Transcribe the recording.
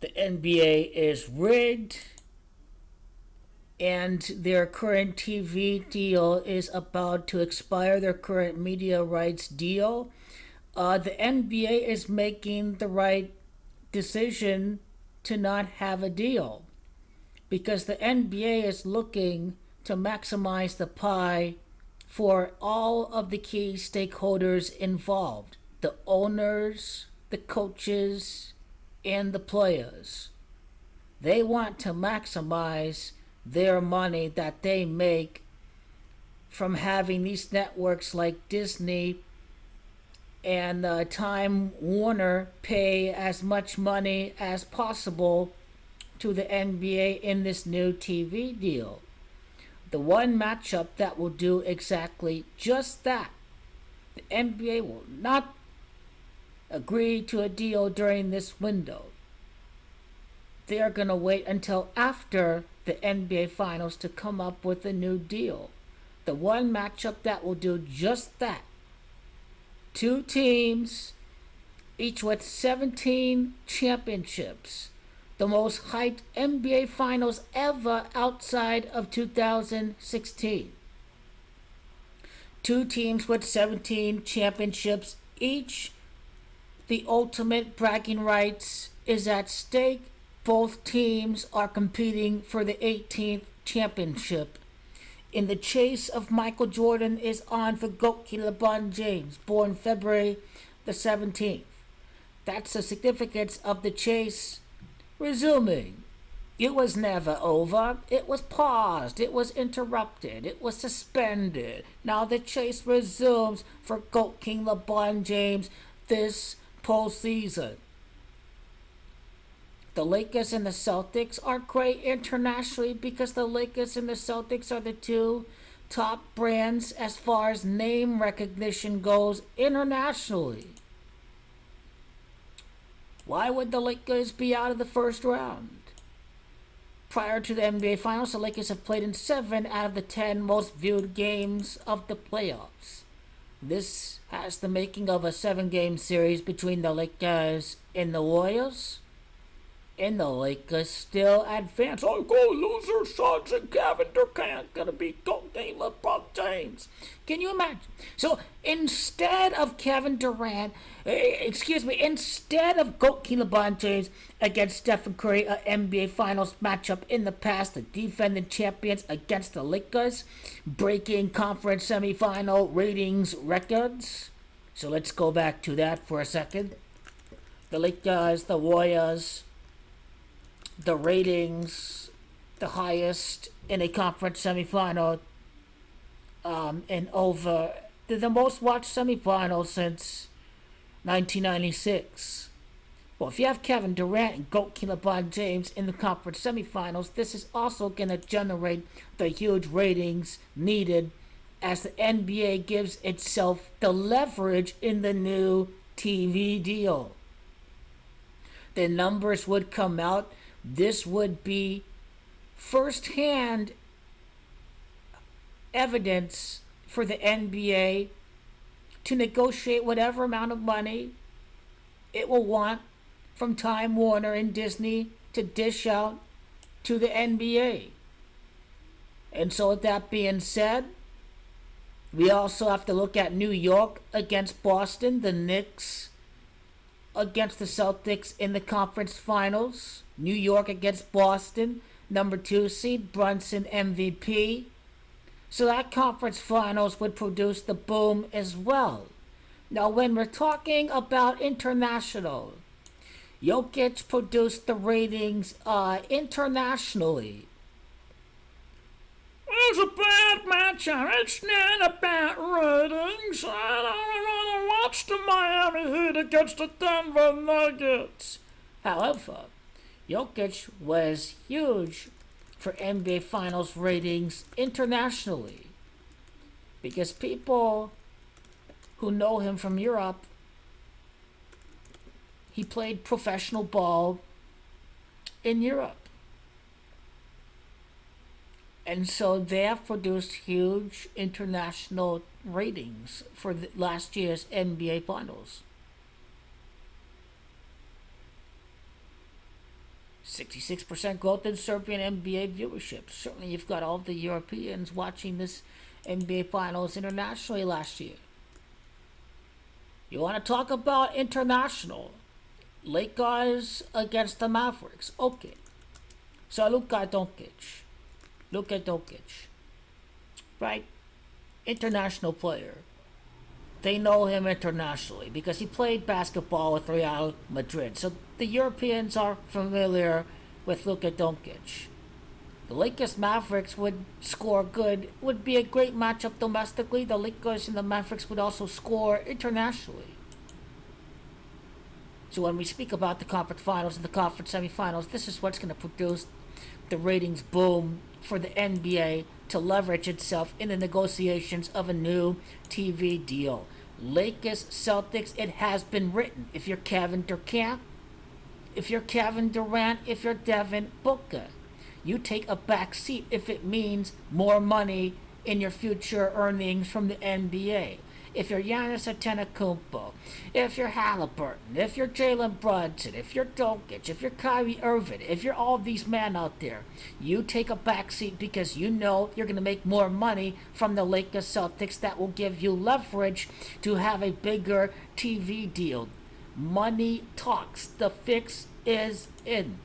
The NBA is rigged, and their current TV deal is about to expire, their current media rights deal. The NBA is making the right decision to not have a deal because the NBA is looking to maximize the pie for all of the key stakeholders involved: the owners, the coaches, and the players. They want to maximize their money that they make from having these networks like Disney and Time Warner pay as much money as possible to the NBA in this new TV deal. The one matchup that will do exactly just that. The NBA will not agree to a deal during this window. They are going to wait until after the NBA Finals to come up with a new deal. The one matchup that will do just that. Two teams, each with 17 championships. The most hyped NBA Finals ever outside of 2016. Two teams with 17 championships each. The ultimate bragging rights is at stake. Both teams are competing for the 18th championship. In the chase of Michael Jordan is on for GOAT King LeBron James, born February the 17th. That's the significance of the chase resuming. It was never over. It was paused. It was interrupted. It was suspended. Now the chase resumes for GOAT King LeBron James this postseason. The Lakers and the Celtics are great internationally because the Lakers and the Celtics are the two top brands as far as name recognition goes internationally. Why would the Lakers be out of the first round? Prior to the NBA Finals, the Lakers have played in 7 out of the 10 most viewed games of the playoffs. This has the making of a 7-game series between the Lakers and the Warriors. And the Lakers still advance. Oh, go loser sons and Kevin Durant gonna be GOAT King LeBron James. Can you imagine? So instead of Kevin Durant, instead of GOAT King LeBron James against Stephen Curry, a NBA Finals matchup in the past, the defending champions against the Lakers, breaking conference semifinal ratings records. So let's go back to that for a second. The Lakers, the Warriors, the ratings, the highest in a conference semifinal, and over the most watched semifinal since 1996. Well, if you have Kevin Durant and GOAT King LeBron James in the conference semifinals, this is also going to generate the huge ratings needed as the NBA gives itself the leverage in the new TV deal. The numbers would come out. This would be first-hand evidence for the NBA to negotiate whatever amount of money it will want from Time Warner and Disney to dish out to the NBA. And so with that being said, we also have to look at New York against Boston, the Knicks against the Celtics in the conference finals. New York against Boston, number 2 seed, Brunson MVP. So that conference finals would produce the boom as well. Now when we're talking about international, Jokic produced the ratings internationally. It's a bad matchup. It's not about ratings. I don't want to watch the Miami Heat against the Denver Nuggets. However, Jokic was huge for NBA Finals ratings internationally because people who know him from Europe, he played professional ball in Europe. And so they have produced huge international ratings for last year's NBA Finals. 66% growth in Serbian NBA viewership. Certainly, you've got all the Europeans watching this NBA Finals internationally last year. You want to talk about international? Lakers against the Mavericks. Okay. So Luka Doncic, right? International player. They know him internationally because he played basketball with Real Madrid. So the Europeans are familiar with Luka Doncic. The Lakers Mavericks would score good. Would be a great matchup domestically. The Lakers and the Mavericks would also score internationally. So when we speak about the conference finals and the conference semifinals, this is what's going to produce the ratings boom for the NBA to leverage itself in the negotiations of a new TV deal. Lakers, Celtics, it has been written. If you're Kevin Durant, if you're Kevin Durant, if you're Devin Booker, you take a back seat if it means more money in your future earnings from the NBA. If you're Giannis Antetokounmpo, if you're Halliburton, if you're Jalen Brunson, if you're Doncic, if you're Kyrie Irving, if you're all these men out there, you take a backseat because you know you're going to make more money from the Lakers Celtics. That will give you leverage to have a bigger TV deal. Money talks. The fix is in.